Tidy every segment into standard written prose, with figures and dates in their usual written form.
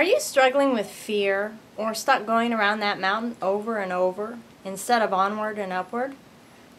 Are you struggling with fear or stuck going around that mountain over and over instead of onward and upward?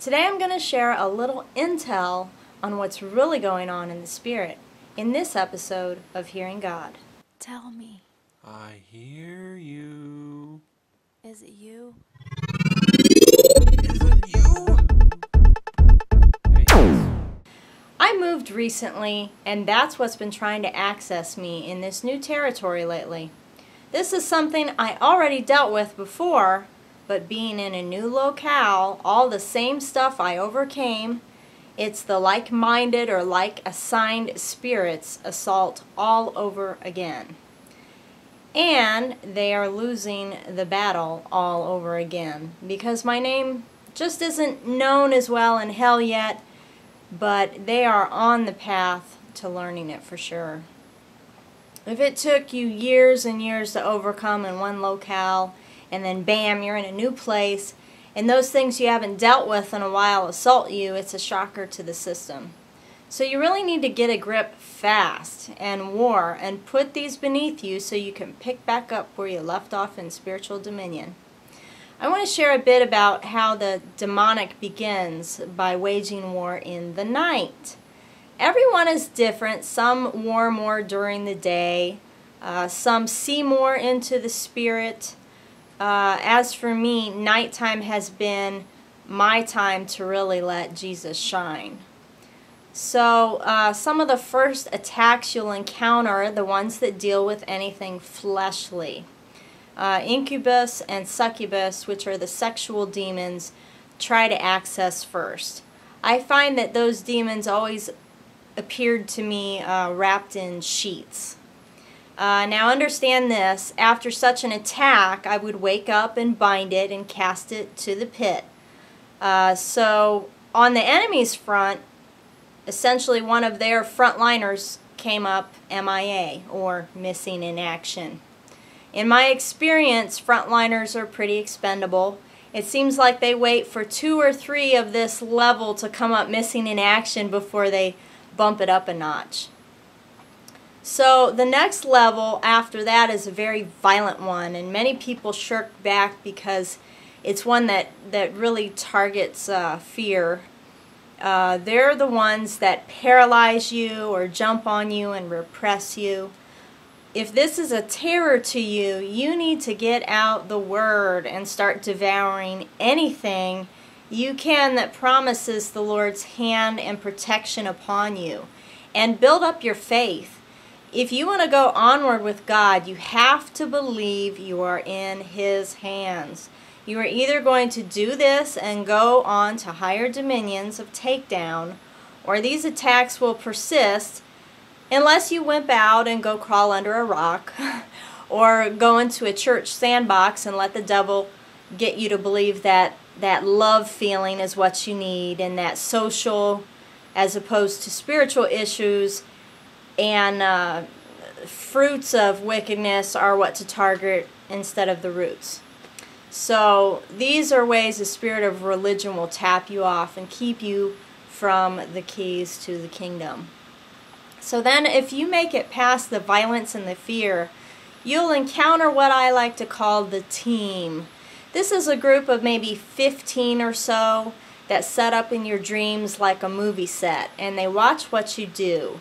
Today I'm going to share a little intel on what's really going on in the spirit in this episode of Hearing God. Tell me. I hear you. Is it you? Is it you? Hey. I moved recently, and that's what's been trying to access me in this new territory lately. This is something I already dealt with before, but being in a new locale, all the same stuff I overcame, it's the like-minded or like-assigned spirits assault all over again. And they are losing the battle all over again, because my name just isn't known as well in hell yet, but they are on the path to learning it for sure. If it took you years and years to overcome in one locale, and then bam, you're in a new place, and those things you haven't dealt with in a while assault you, it's a shocker to the system. So you really need to get a grip fast and war and put these beneath you so you can pick back up where you left off in spiritual dominion. I want to share a bit about how the demonic begins by waging war in the night. Everyone is different. Some war more during the day. Some see more into the spirit. As for me, nighttime has been my time to really let Jesus shine. So some of the first attacks you'll encounter are the ones that deal with anything fleshly. Incubus and Succubus, which are the sexual demons, try to access first. I find that those demons always appeared to me wrapped in sheets. Now understand this, after such an attack I would wake up and bind it and cast it to the pit. So on the enemy's front, essentially one of their frontliners came up MIA, or missing in action. In my experience, frontliners are pretty expendable. It seems like they wait for 2 or 3 of this level to come up missing in action before they bump it up a notch. So the next level after that is a very violent one, and many people shirk back because it's one that really targets fear. They're the ones that paralyze you or jump on you and repress you. If this is a terror to you, you need to get out the Word and start devouring anything you can that promises the Lord's hand and protection upon you. And build up your faith. If you want to go onward with God, you have to believe you are in His hands. You are either going to do this and go on to higher dominions of takedown, or these attacks will persist unless you wimp out and go crawl under a rock or go into a church sandbox and let the devil get you to believe that that love feeling is what you need, and that social as opposed to spiritual issues and fruits of wickedness are what to target instead of the roots. So these are ways the spirit of religion will tap you off and keep you from the keys to the kingdom. So then if you make it past the violence and the fear, you'll encounter what I like to call the team. This is a group of maybe 15 or so that set up in your dreams like a movie set, and they watch what you do.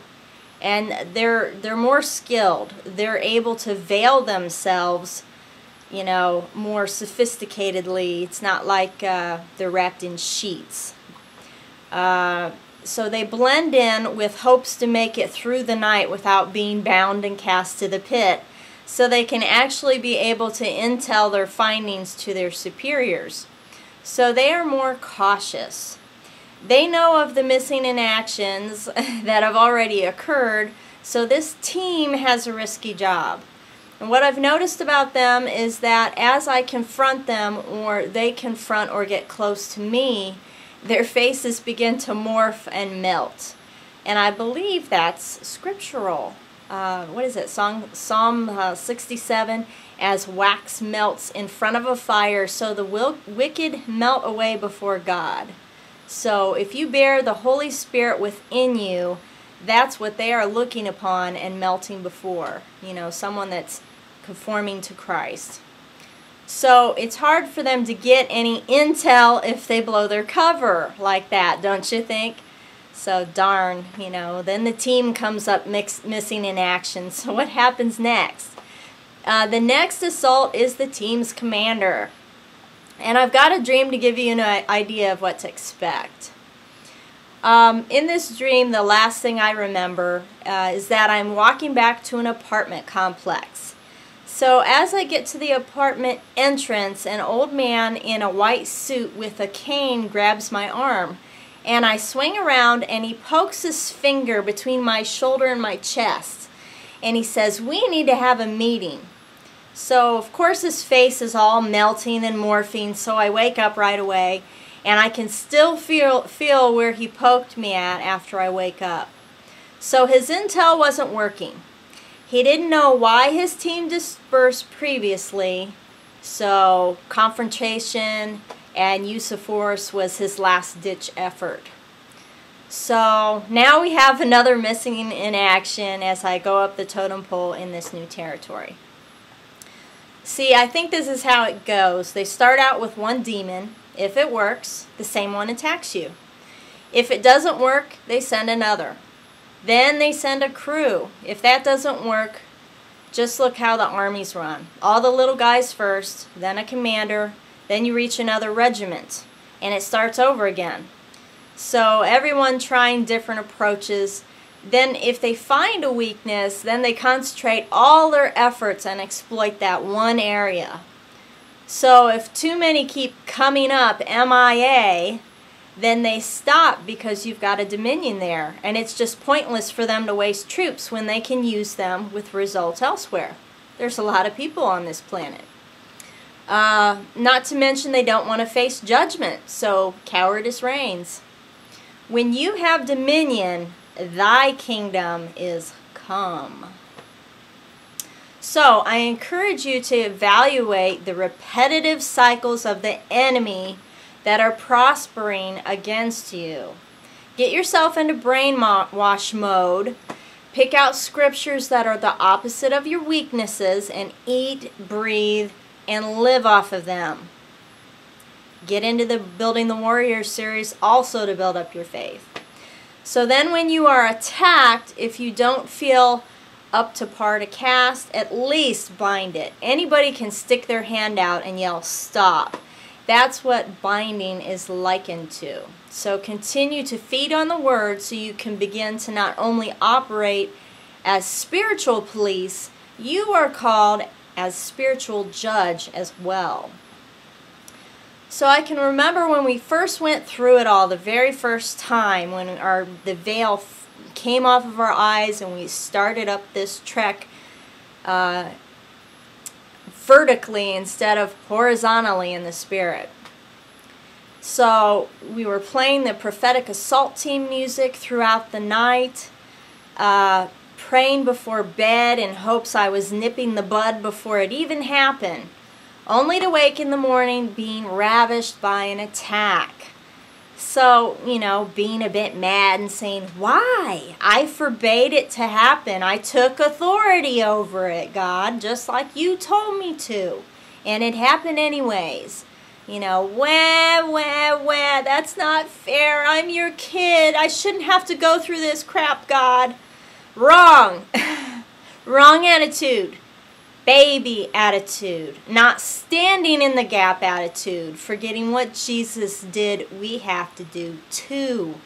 And they're more skilled. They're able to veil themselves, you know, more sophisticatedly. It's not like they're wrapped in sheets. So they blend in with hopes to make it through the night without being bound and cast to the pit, so they can actually be able to intel their findings to their superiors. So they are more cautious. They know of the missing in actions that have already occurred, so this team has a risky job. And what I've noticed about them is that as I confront them, or they confront or get close to me, their faces begin to morph and melt. And I believe that's scriptural. What is it? Psalm 67, as wax melts in front of a fire, so the wicked melt away before God. So if you bear the Holy Spirit within you, that's what they are looking upon and melting before. You know, someone that's conforming to Christ. So it's hard for them to get any intel if they blow their cover like that, don't you think? So darn, then the team comes up missing in action. So what happens next? The next assault is the team's commander. And I've got a dream to give you an idea of what to expect. In this dream, the last thing I remember is that I'm walking back to an apartment complex. So as I get to the apartment entrance, an old man in a white suit with a cane grabs my arm. And I swing around and he pokes his finger between my shoulder and my chest. And he says, "We need to have a meeting." So of course his face is all melting and morphing, so I wake up right away. And I can still feel where he poked me at after I wake up. So his intel wasn't working. He didn't know why his team dispersed previously, so confrontation and use of force was his last-ditch effort. So now we have another missing in action as I go up the totem pole in this new territory. See, I think this is how it goes. They start out with one demon. If it works, the same one attacks you. If it doesn't work, they send another. Then they send a crew. If that doesn't work, just look how the armies run. All the little guys first, then a commander, then you reach another regiment, and it starts over again. So everyone trying different approaches. Then if they find a weakness, then they concentrate all their efforts and exploit that one area. So if too many keep coming up MIA, then they stop because you've got a dominion there, and it's just pointless for them to waste troops when they can use them with results elsewhere. There's a lot of people on this planet. Not to mention they don't want to face judgment, so cowardice reigns. When you have dominion, thy kingdom is come. So I encourage you to evaluate the repetitive cycles of the enemy that are prospering against you. Get yourself into brainwash mode. Pick out scriptures that are the opposite of your weaknesses and eat, breathe, and live off of them. Get into the Building the Warrior series also to build up your faith. So then when you are attacked, if you don't feel up to par to cast, at least bind it. Anybody can stick their hand out and yell, "Stop." That's what binding is likened to. So continue to feed on the word so you can begin to not only operate as spiritual police, you are called as spiritual judge as well. So I can remember when we first went through it all, the very first time, when the veil came off of our eyes and we started up this trek vertically instead of horizontally in the spirit. So we were playing the prophetic assault team music throughout the night, praying before bed in hopes I was nipping the bud before it even happened, only to wake in the morning being ravished by an attack. So, being a bit mad and saying, "Why? I forbade it to happen. I took authority over it, God, just like you told me to. And it happened anyways. Wah, that's not fair. I'm your kid. I shouldn't have to go through this crap, God." Wrong. Wrong attitude. Baby attitude. Not standing in the gap attitude. Forgetting what Jesus did, we have to do too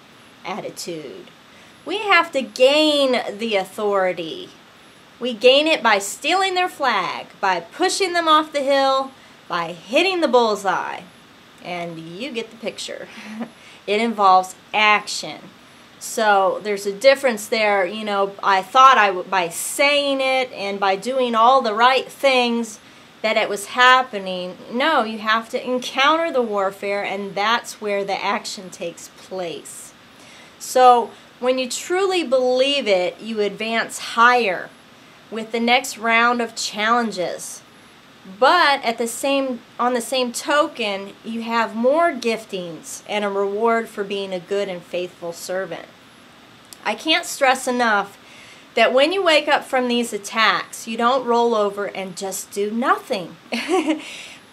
attitude. We have to gain the authority. We gain it by stealing their flag, by pushing them off the hill, by hitting the bullseye. And you get the picture. It involves action. So there's a difference there. I thought by saying it and by doing all the right things that it was happening. No, you have to encounter the warfare, and that's where the action takes place. So when you truly believe it, you advance higher with the next round of challenges. But on the same token, you have more giftings and a reward for being a good and faithful servant. I can't stress enough that when you wake up from these attacks, you don't roll over and just do nothing.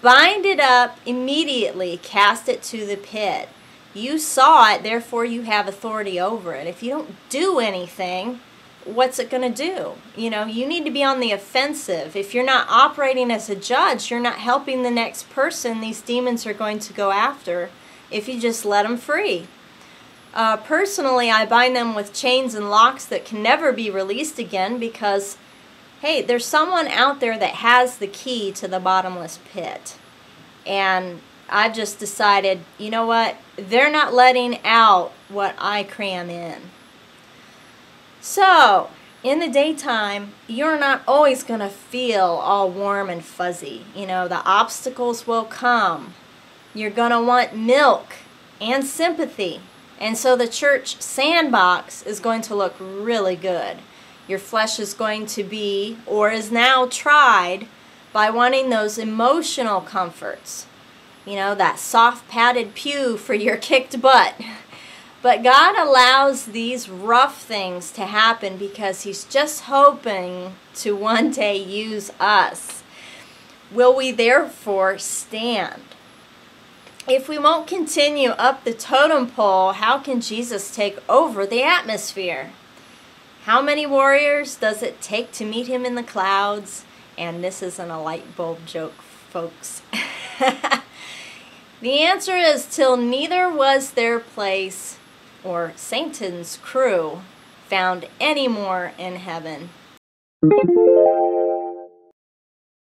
Bind it up immediately, cast it to the pit. You saw it, therefore you have authority over it. If you don't do anything, what's it going to do? You know, you need to be on the offensive. If you're not operating as a judge, you're not helping the next person these demons are going to go after if you just let them free. Personally, I bind them with chains and locks that can never be released again because, hey, there's someone out there that has the key to the bottomless pit. And I've just decided, you know what? They're not letting out what I cram in. So, in the daytime, you're not always going to feel all warm and fuzzy. You know, the obstacles will come. You're going to want milk and sympathy. And so the church sandbox is going to look really good. Your flesh is going to be, or is now tried, by wanting those emotional comforts. You know, that soft padded pew for your kicked butt. But God allows these rough things to happen because He's just hoping to one day use us. Will we therefore stand? If we won't continue up the totem pole, how can Jesus take over the atmosphere? How many warriors does it take to meet Him in the clouds? And this isn't a light bulb joke, folks. The answer is till neither was their place or Satan's crew found any more in heaven.